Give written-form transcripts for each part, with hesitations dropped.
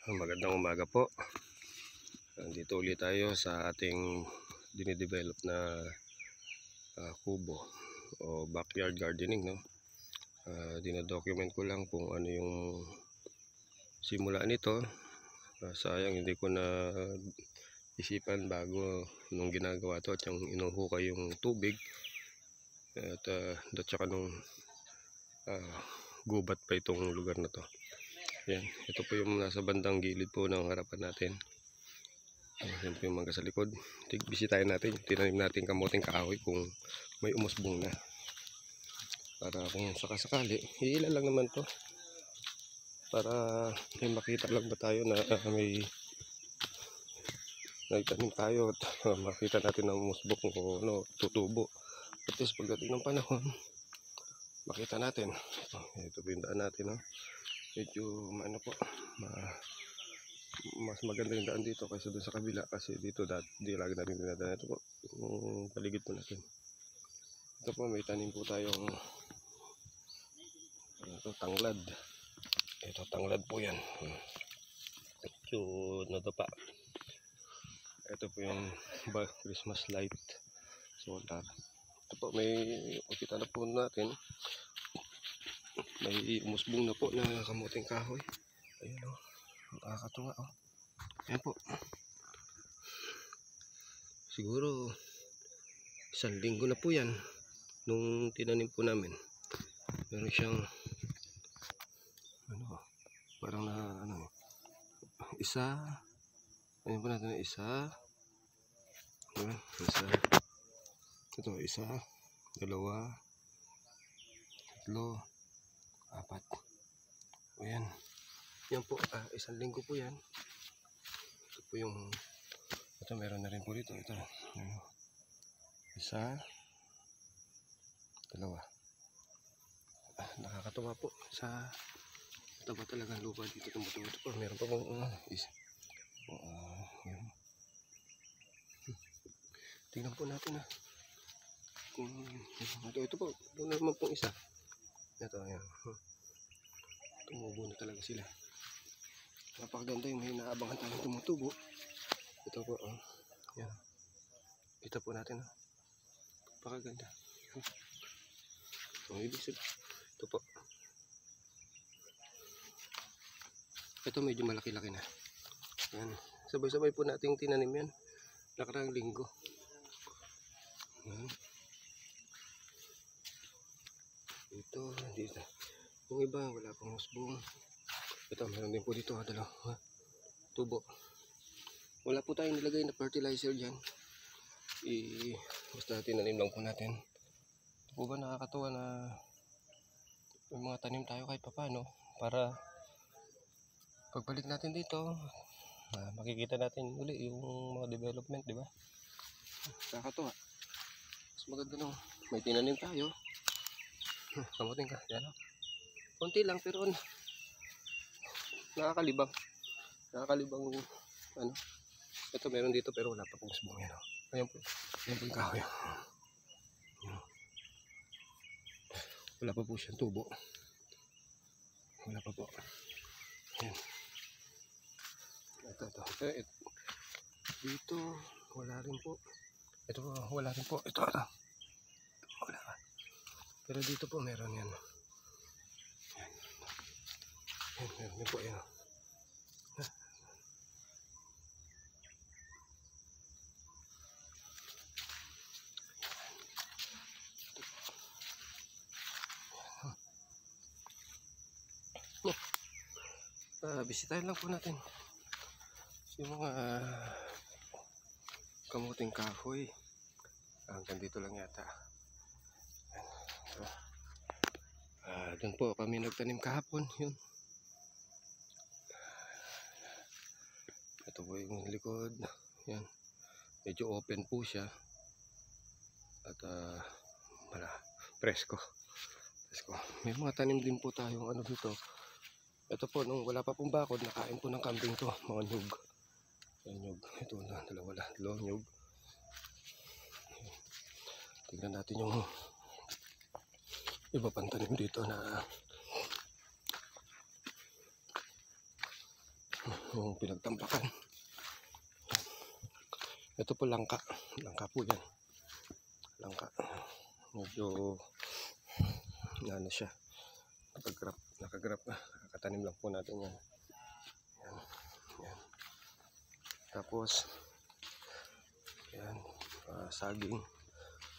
Magandang umaga po. Dito ulit tayo sa ating dinidevelop na kubo o backyard gardening, no? Dinadocument ko lang kung ano yung simula nito. Sayang hindi ko na isipan bago nung ginagawa to at yung inuhukay yung tubig at saka nung gubat pa itong lugar na to. Yan, ito po yung nasa bandang gilid po ng harapan natin. Yan po yung mangga sa likod. Bisitahin natin, tinanim natin kamuting kahoy kung may umusbong na. Para kung sakasakali, iilan lang naman to. Para may makita lang ba tayo na may nagtanim tayo at makita natin na umusbong o ano, tutubo. At least pagdating ng panahon, makita natin. Ito po yung daan natin, no? Medyo ano po, mas maganda yung daan dito kaysa doon sa kabila kasi dito di lagi natin dinadaan. Ito po yung paligid po natin. Ito po may tanim po tayong tanglad. Ito tanglad po yan. Medyo nadapa. Ito po yung Christmas light solar. Ito po may makita na po natin. May umusbong na po na kamuting kahoy. Ayun o. Nakakatuwa o. Ayan po. Siguro 1 linggo na po yan nung tinanim po namin. Meron siyang ano, parang na ano, isa. Ayun po natin na isa. Ayan, isa. Ito, isa, dalawa, tatlo, 4. Ayan. Yan po, 1 linggo po yan. Ito po yung, ito meron na rin po dito. Ito, isa, dalawa. Nakakatawa po sa taba talagang lupa dito. Tumutubo po. Meron pa pong isa. Yan. Tingnan po natin kung ito po. Doon naman pong isa. Ito, ayan. Tumubo na talaga sila. Napakaganda yung may naabangan tayong tumutubo. Ito po, yan. Kita po natin, napakaganda. So, ibig sabihin, ito po. Ito medyo malaki-laki na. Yan. Sabay-sabay po nating tinanim yan. Nakarang linggo. Yan. Ito, dito. Yung iba, wala pang musbong. Ito, meron din po dito, dalawa. Tubo. Wala po tayong nilagay na fertilizer dyan. Basta tinanim lang po natin. Ito po ba nakakatawa na may mga tanim tayo kahit papano para pagbalik natin dito, makikita natin uli yung mga development, di ba? Nakakatawa. Mas maganda nung may tinanim tayo. Kamutin ka, yan o. Konti lang pero nakakalibang ano. Ito meron dito pero wala pa pong usbong yan o. Ayan po yung kahoy. Wala pa po siyang tubo. Wala pa po. Ayan. Ito. Dito wala rin po. Ito po wala rin po. Ito wala. Pero dito po meron yan. Ayan, meron din po yan. Bisitahin lang po natin yung mga kamuting kahoy. Hanggang dito lang yata. Doon po kami nagtanim kahapon. Yun. Ito po yung likod. Yan. Medyo open po siya. At presko. May mga tanim din po tayong ano dito. Ito po, nung wala pa pong bakod, nakain po ng kambing to, mga nyug. Nyug. Ito na, dalawang nyug. Tingnan natin yung iba pang tanim dito na yung pinagtampakan. Ito po langka. Langka po yan. Langka. Medyo ano siya. Nakagrap na. Nakatanim lang po natin yan. Yan. Yan. Tapos yan. Saging.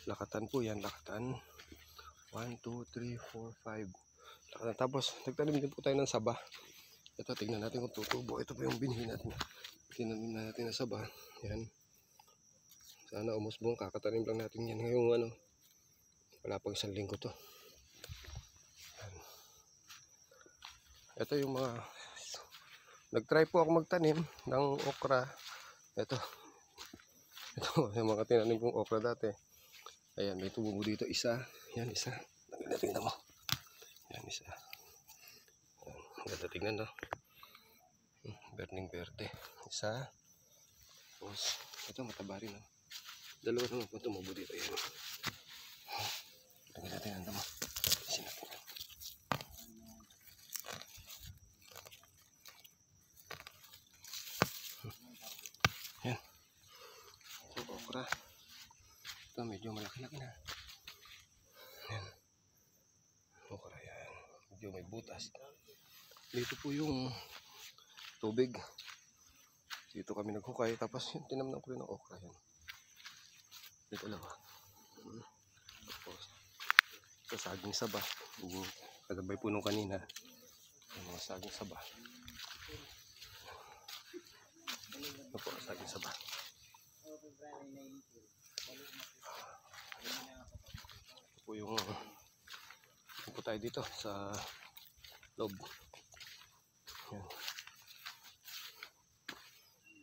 Lakatan po yan. Lakatan. 1, 2, 3, 4, 5. Lakatan. Tapos nagtanim din po tayo ng saba. Ito, tingnan natin kung tutubo. Ito po yung binhi natin. Tinanim natin na saba. Yan. Sana umusbong. Kakatanim lang natin yan. Ngayong ano, wala pang 1 linggo to. Yan. Ito yung mga nagtry po ako magtanim ng okra. Ito yung mga tinanim kong okra dati. Ayan, may tumubo dito. Isa. Yan, isa. Tingnan mo. Yan, isa. Ganda tingnan, no? Berdeng berde. Isa. Tapos, ito mataba rin, no? Dalawa naman po tumubo dito. Yan. Tingnan natin, anda mo. Isin natin. Yan. Ito, okra. Ito, medyo malaki-laki na. Yan. Okra yan. Medyo may butas. Dito po yung tubig. Dito kami naghukay. Tapos yung tinamnan ko rin ng okra yan. Dito lang. Tapos ito saging saba. Kagabay po nung kanina. Yung mga saging saba. Ito po saging saba. Ito po yung ito po tayo dito sa loob. Yan.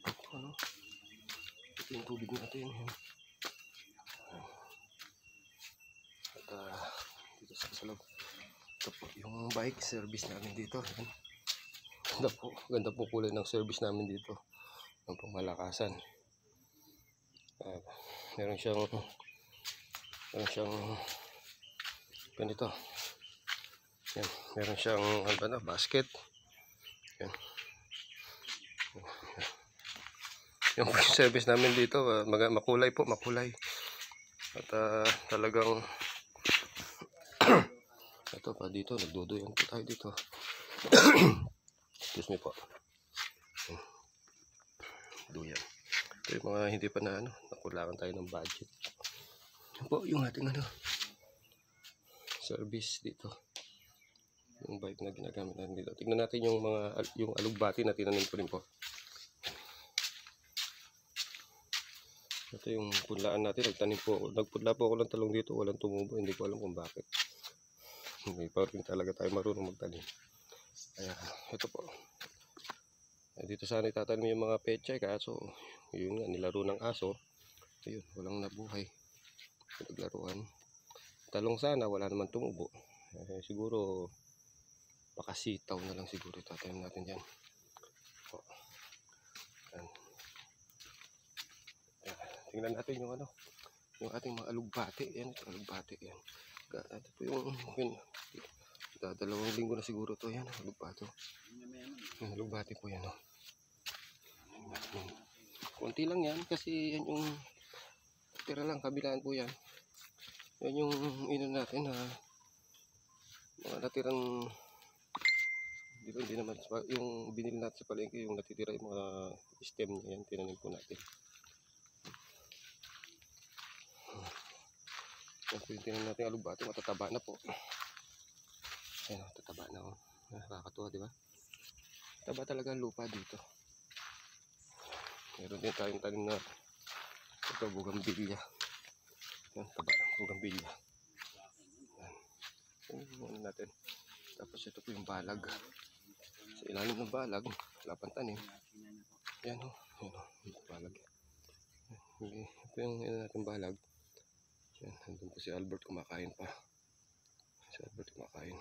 Ito, ano? Ito yung tubig natin. Yan. At dito sa loob. Ito po yung bike service namin dito. Yan. Ganda po kulay ng service namin dito. Ang pamalakasan. Meron siyang ganito. Yan, meron siyang basket. Yan. Yung service namin dito, makulay po, makulay. At talagang ito pa dito, nagduduyan po tayo dito. Excuse me po. Duyan. Ito yung mga hindi pa na nakulangan tayo ng budget. Yan po yung ating service dito. Yung bike na ginagamit natin dito. Tingnan natin yung alugbati na tinanim ko rin po. Ito yung punlaan natin. Nagpunla po ako ng talong dito. Walang tumubo. Hindi ko alam kung bakit. Hindi pa rin talaga tayo marunong magtanim. Ayan. Ito po. Dito sana itatanim yung mga pechay. Kaso yun nga, nilaro ng aso. Ayun, walang nabuhay. Naglaruan. Talong sana. Wala naman tumubo. Siguro pakasitaw na lang siguro itatanim natin dyan. O. Ayan. Tingnan natin yung yung ating mga alugbati. Yan, ito alugbati. Yan. Ito po yung dalawang linggo na siguro to. Yan, alugbati. Yung alugbati po yan. Kunti lang yan kasi yan yung tira lang, kabilaan po yan. Yan yung natin mga natirang hindi naman yung binili natin sa palengke, yung natitira yung mga stem niya yan, tinanim po natin. Yan po yung tinanim natin alugbati, matataba na po. Ayan, matataba na. Nakakatuwa, di ba? Taba talaga ang lupa dito. Meron din tayong tanim na ito, bugambilya. Yan, taba, bugambilya. Yan. Yan natin. Tapos ito po yung balag. Sa ilalim ng balag, wala pang tanim. Yan o. Yan o. Balag. Ito yung natin balag. Yan. Nandun po si Albert kumakain pa. Si Albert kumakain.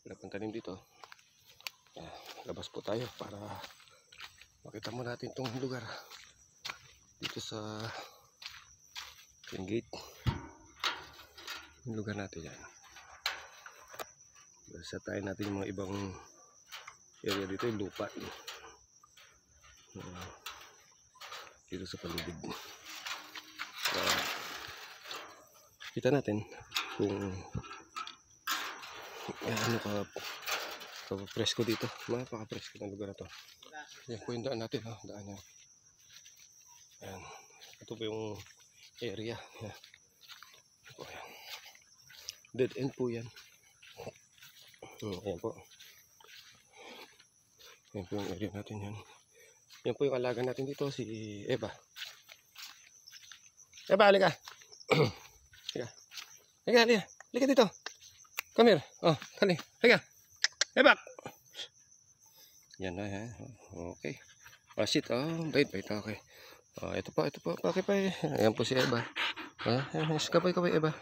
Wala pang tanim dito. Labas po tayo para makita mo natin itong lugar. Dito sa yung gate. yung lugar natin yan. Basta tayo natin yung mga ibang area dito, yung lupa. Dito sa paligid. Kita natin kung ano ka presko dito. Mapaka-presko ng lugar na to. Yan po yung daan natin, ha? Daan yan. Ayan. Ito po yung area. Ayan. Ito, ayan. Dead end po yan. Ayan po. Ayan po yung area natin yan. Yan po yung alaga natin dito, si Eva. Eva, halika. Halika. Halika, halika. Halika dito. Come here. Oh, halika. Halika. Eva. Yan na, ha. Okay. Sit. Oh, bait. Okay. Ito po. Bakit pa eh. Ayan po si Eva. Kapay, Eva.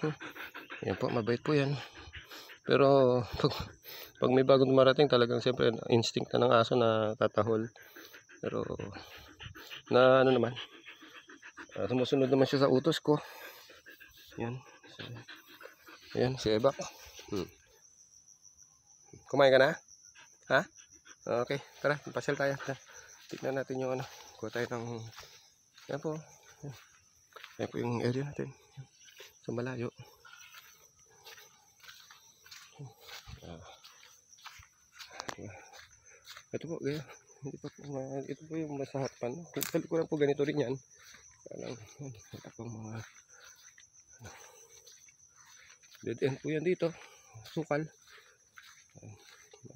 Ayan po, mabait po yan. Pero, pag may bagong dumarating, talagang siyempre, instinct na ng aso na tatahol. Pero, na ano naman, sumusunod naman siya sa utos ko. Yan. Ayan, si Eva. Kumain ka na? Ha? Okay, tara, pasyal tayo. Tignan natin yung ano. Kuha tayo ng, yan po. Yan po yung area natin. Sa malayo. Ito po, gaya. Hindi pa po, ito po yung masahatpan. Sa likuran po ganito rin yan. Ito po mga dead end po yan dito. Sukal.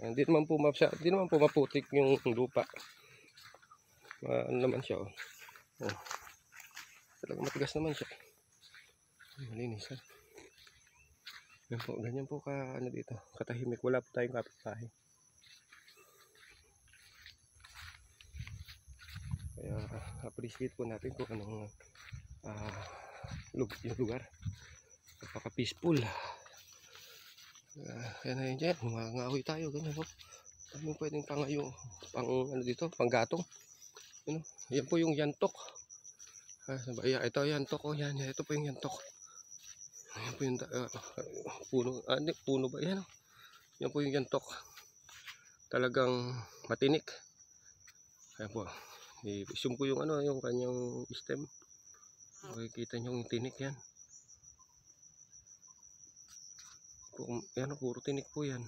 Hindi naman po maputik yung lupa. Ano naman siya, oh. Talagang matigas naman siya. Malinis, ha. Yan po, ganyan po ano dito. Katahimik, wala po tayong kapitbahay. Kaya appreciate po natin kung anong yung lugar. Napaka peaceful. Kaya na yun dyan, mangangahoy tayo, ganyan po. Ano pwedeng pangayo, ano dito, panggatong. Ano? Yan po yung yantok. Ito yantok, oh yan, ito po yung yantok. Yan po yung puno, puno ba yan? Yan po yung yantok. Talagang matinik. Ayan po. I-zoom ko yung yung kanyang stem. Makikita nyo yung tinik yan. Yan, puro tinik po yan.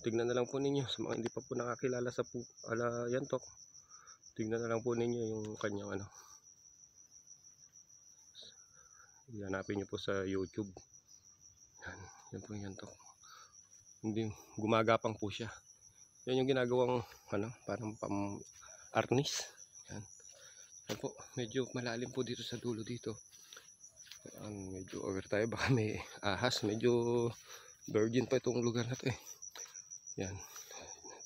Tignan na lang po ninyo sa mga hindi pa po nakakilala sa yantok. Tignan na lang po ninyo yung kanyang hanapin nyo po sa YouTube. Yan po yung yantok. Hindi, gumagapang po siya. Yan yung ginagawang parang arnis. Yan. Yan po, medyo malalim po dito sa dulo dito. Medyo over tayo, baka may ahas. Medyo virgin pa itong lugar na to eh. Yan.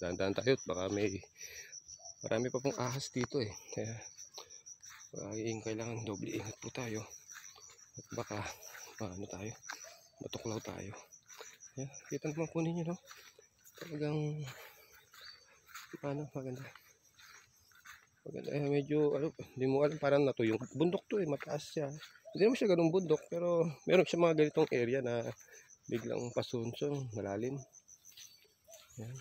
Dahan-dahan tayo, baka marami pa pong ahas dito eh. Kaya kailangan doble ingat po tayo. At baka matuklaw tayo. Yan, kita naman po ninyo, no? Talagang maganda. Medyo hindi mo alam, parang natuyong bundok to eh, mataas siya. Hindi naman siya ganung bundok, pero meron siya mga ganitong area na biglang pasunsong malalim. Yan.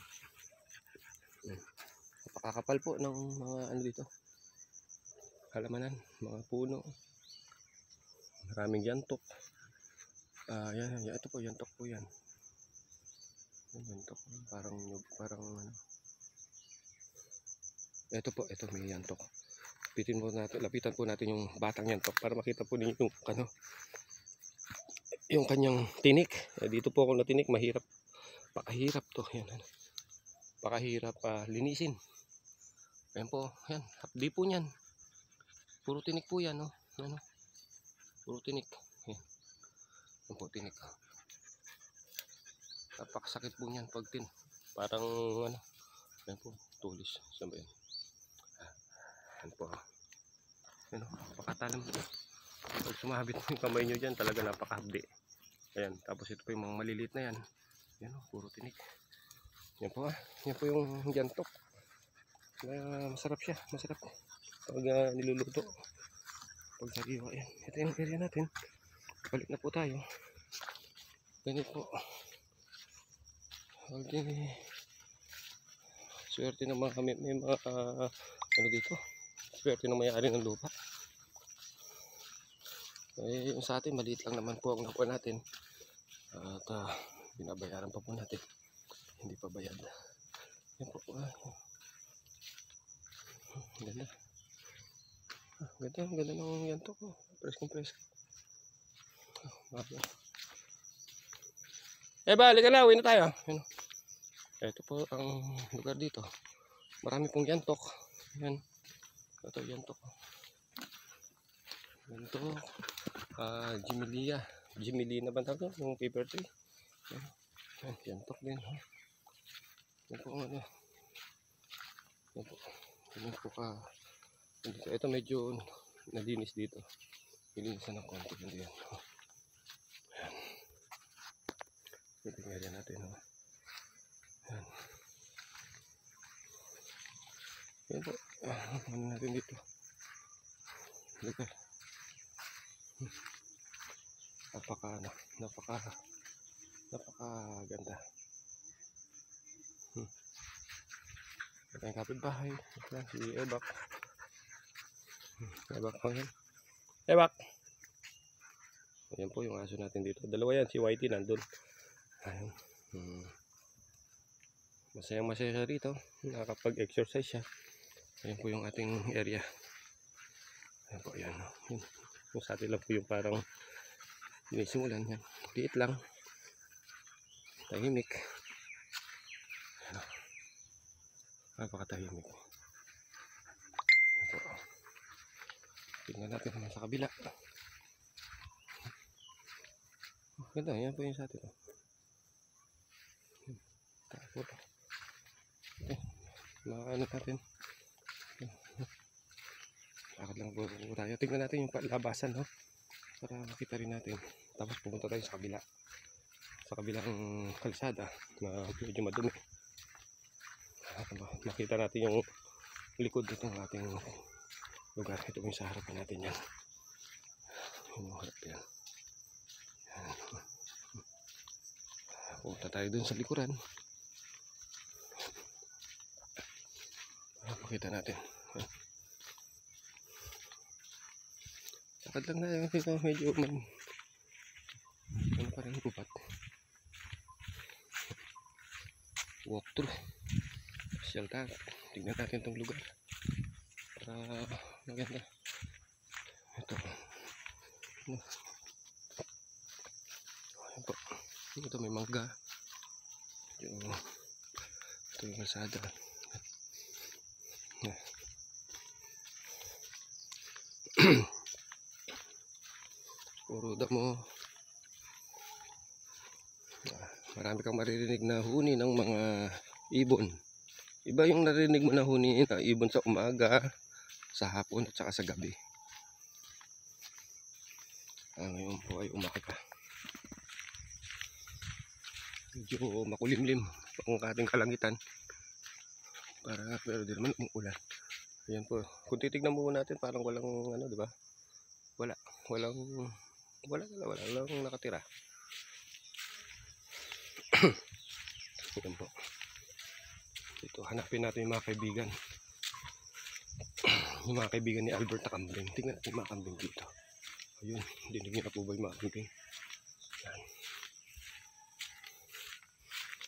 Napakakapal po ng mga dito, halamanan, mga puno, maraming yantok. Yan, ito po, yantok po yan. Yantok, parang ito may yantok. Lapitan po natin yung batang yantok para makita po ninyo yung kanyang tinik. Dito po ako natinik, pakahirap to. Yan, pakahirap linisin. Ayan po, yan, hapdi po niyan. Puro tinik po yan, no? Puro tinik. Yan po, tinik. Napakasakit po niyan pag parang yan po, tulis. Saan ba yan? Yan po. Yan, napakatalim po. Pag sumabit mo yung kamay nyo dyan, talaga napakahapdi. Ayan, tapos ito po yung mga maliliit na yan. Yan o, puro tinik. Yan po yan po yung yantok. Masarap siya, masarap. Pag niluluto. Pag sariwa, yan. Ito yung area natin. balik na po tayo. Ganito po. Okay. Swerte naman kami, may mga ano dito. Swerte ng may-ari ng lupa. Eh, yung sa atin, maliit lang naman po ang nakuha natin. At binabayaran pa po natin. Hindi pa bayad. Yan po. Ganda. Ganda ng yanto ko. Press. Balik ka na. Uwi na tayo. Yan. Ito po ang lugar dito. Marami pong yantok. Yan. Ito yantok. Yantok. Jimilia na ba tawag yung paper tree? Yan. Yantok din. Yan po ano. Yan po. Yan po ka. Ito medyo nalinis dito. Nilinisan ng konti. Hindi yan. Yan. Ito nga yan natin. Yan. Yan po. Ano natin dito? Lugar. Napakaganda. Ito yung kapitbahay. Si Ebak. Ebak po yan. Ebak! Ayan po yung aso natin dito. Dalawa yan. Si Whitey nandun. Ayan. Masayang-masaya siya rito. Nakakapag-exercise siya. Ayan po yung ating area. Ayan po yan. Yung sa atin lang po yung parang sinisimulan yan. Liit lang. Tahimik. Napakatahimik. Tingnan natin naman sa kabila. Ganda, yan po yung sa atin. Tapos, ano natin. Lakad lang po tayo. Tingnan natin yung labasan, no? Para makita rin natin. Tapos pumunta tayo sa kabila. Sa kabilang kalsada na medyo madumi. Makita natin yung likod nitong ating lugar. Ito yung sa harapan natin yan. Yung harap yan. Pumunta tayo dun sa likuran. Para makita natin. Lakad lang na yung medyo ano pa rin upat. Walk through. Pasyal tayo. Tignan natin itong lugar. Para maganda. Ito. Ayan po. Ito may mangga. Ito yung kalsada. Puro damo. Marami kang maririnig na huni ng mga ibon. Iba yung narinig mo na huni ng ibon sa umaga, sa hapon at saka sa gabi. Ngayon po ay umaga. Medyo makulimlim ang ating kalangitan. Pero di naman umuulan. Ayan po. Kung titignan mo natin parang walang ano, di ba? Walang nakatira. Ayan po. Dito hanapin natin yung mga kaibigan. Yung mga kaibigan ni Albert na kambing. Tingnan natin yung mga kambing dito. Ayun, dinig niyo na po ba yung mga kambing? Ayan.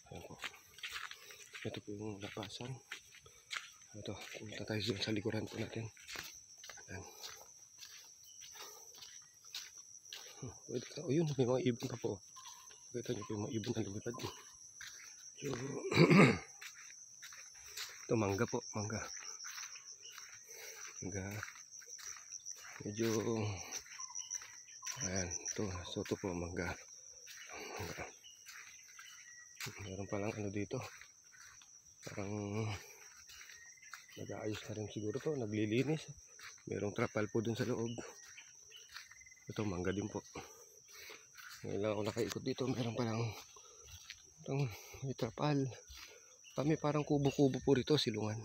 Ayan po. Ito po yung lapasan. Ito, pumunta tayo sa likuran po natin. Ayan. Ayun, may mga ibon pa po. Kita nyo po yung mga ibon na lumipad. So, ito mangga po, mangga. Medyo ayan, ito po mangga. Meron palang ano dito. Parang nag-aayos na rin siguro to, naglilinis. Merong trapal po dun sa loob. Ito mangga din po. Ngayon lang ako nakaikot dito, meron palang may trapal. Kami parang kubo-kubo po rito, silungan.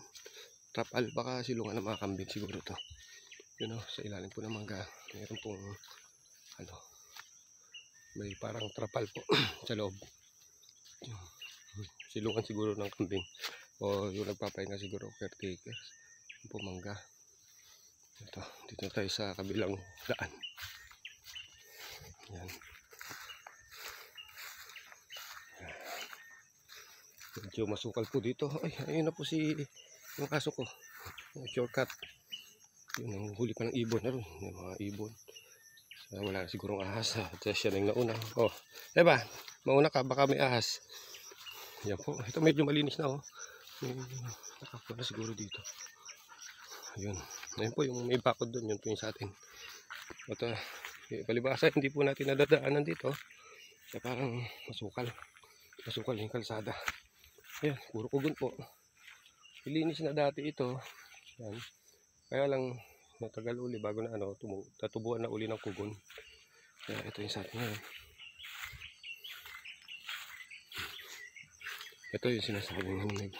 Trapal, baka silungan ng mga kambing siguro to. Yun o, sa ilalim po ng mangga. Meron pong ano, May parang trapal po sa loob. Silungan siguro ng kambing. O yung nagpapahinga siguro, caretakers. Pumangga. Ito, dito tayo sa kabilang daan. Yan. Medyo masukal po dito. Ay, ayun na po yung aso ko. Shortcut. Yun, ang huli pa ng ibon na rin. Yung mga ibon. Wala na sigurong ahas. Siya na yung nauna. Oh, diba? Mauna ka, baka may ahas. Yan po. Ito medyo malinis na oh. Nakakuha na siguro dito. Ayun. Ayun po yung may bakod doon. Yun po yung sa atin. At palibasa, hindi po natin nadadaanan dito. Kaya parang masukal. Masukal yung kalsada. Ayan, puro kugon po. Ilinis na dati ito. Yan. Kaya lang matagal uli bago na tatubuan na uli ng kugon. Kaya ito yung sa atin ngayon. Ito yung sinasabi ng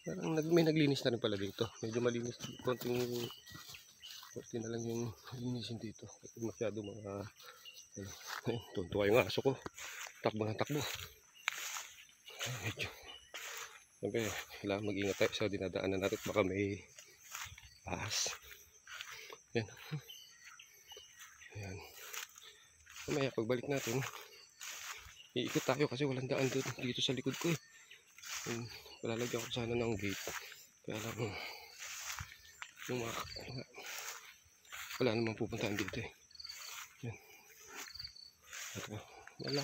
parang may naglinis na rin pala dito. Medyo malinis. Konti na lang yung linisin dito. Masyado mga tuntua yung aso ko. Takbo na takbo. Medyo. Siyempre, kailangan mag-ingat tayo sa dinadaanan natin. Baka may ahas. Yan. Ayan. Mamaya pagbalik natin, iikot tayo kasi walang daan dito sa likod ko eh. Palalagyan ko sana ng gate. Kaya lang, yung wala namang pupuntahan dito eh. Yan. At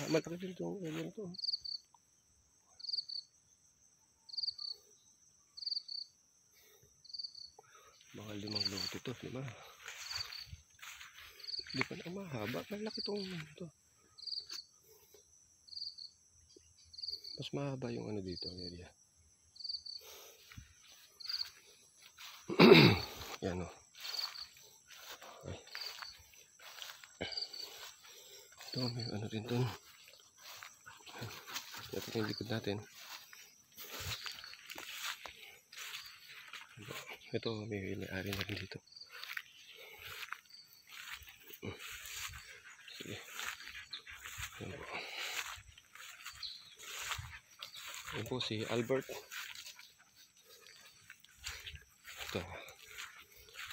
malaki din itong area to. Mga 5 lote to, 5. Hindi pa na mahaba. Malaki itong ito. Mas mahaba yung dito area. Yan o. Okay. Ito may rin doon. Ito yung likod natin. Ito may-ari na rin dito. Sige. Yan po si Albert. Ito.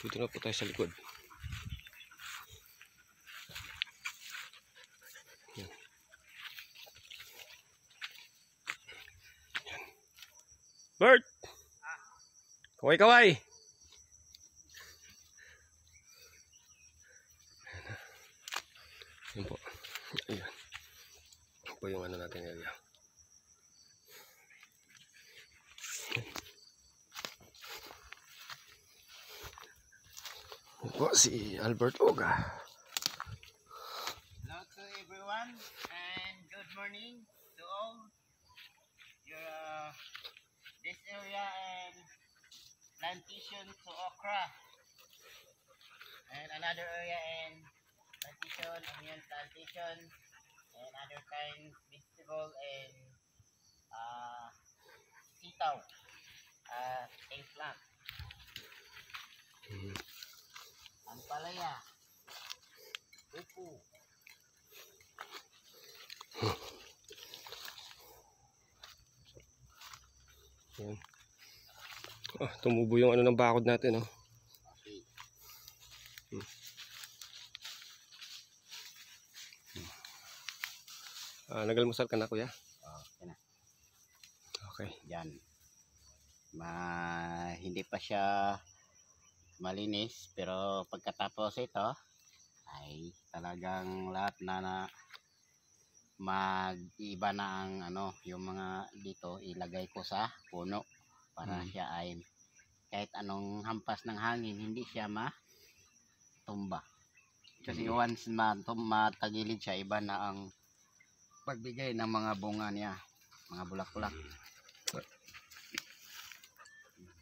Dito na po tayo sa likod. Yan. Yan. Bert! Kaway-kaway! Yan po. Ayan. Yan po yung natin area. Yan po si Albert Oga. Hello to everyone and good morning to all. Your this area and plantation to okra and another area and plantation, onion plantation and other kinds vegetable and sitaw, eggplant, ampalaya, upo. Yan. Tumubo yung ng bakod natin, oh. Nagalmusal ka na, kuya? Okay na. Okay. Yan. Hindi pa siya malinis pero pagkatapos ito ay talagang lahat na mag-iba na ang yung mga dito ilagay ko sa puno para siya ay kahit anong hampas ng hangin hindi siya matumba. Kasi once matagilid siya, iba na ang pagbigay ng mga bunga niya, mga bulak-bulak.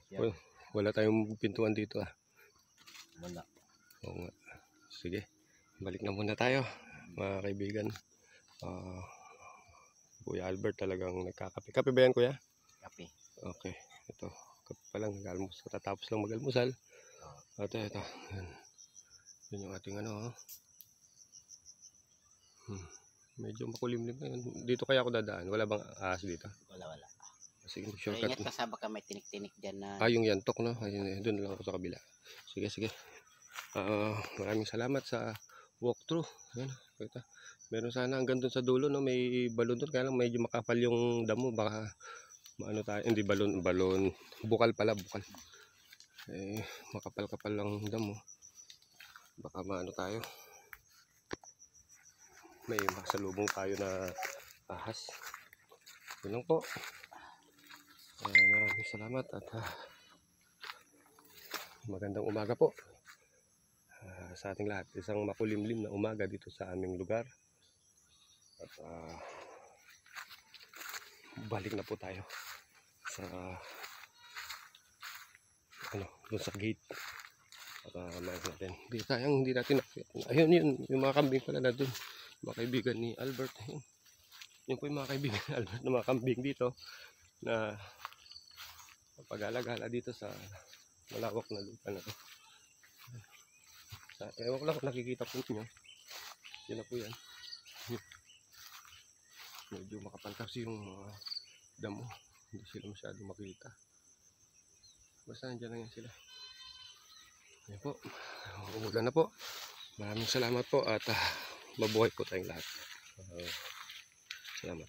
Well, wala tayong pintuan dito, ah. Wala. Oo nga. Sige, balik na muna tayo mga kaibigan. Kuya Albert talagang nagkakape. Kape ba yan, kuya? Kape. Okay, ito. Kape pa lang, katatapos lang mag-almusal. At ito. Yun yung ating Medyo makulimlim ngayon. Dito kaya ako dadaan. Wala bang ahas dito? Wala. Sige, Pero shortcut. ingat ka sa baka may tinik-tinik dyan na. Yung yantok, no? Ayun, doon lang ako sa kabila. Sige. Maraming salamat sa walkthrough. Ayun, kita. Meron sana hanggang doon sa dulo, no? May balon doon. Kaya lang medyo makapal yung damo. Baka maano tayo. Hindi balon. Bukal pala, bukal. Makapal-kapal lang damo. Baka maano tayo. May masalubong tayo na ahas. Yun lang po. Maraming salamat at magandang umaga po sa ating lahat. Isang makulimlim na umaga dito sa aming lugar. At balik na po tayo sa doon sa gate. Para natin. Hindi natin nakita. Ayun yun, yung mga kambing pala na doon. Mga kaibigan ni Albert. Yun po yung mga kaibigan ni Albert na mga kambing dito na pag-alagala dito sa malawak na lupa na to. Ewan ko lang kung nakikita po nyo. Yan na po yan. Medyo makapal kasi yung mga damo. Hindi sila masyado makita. Basta nandiyan lang yan sila. Yan po. Umulan na po. Maraming salamat po at mabuhay po tayong lahat. Salamat.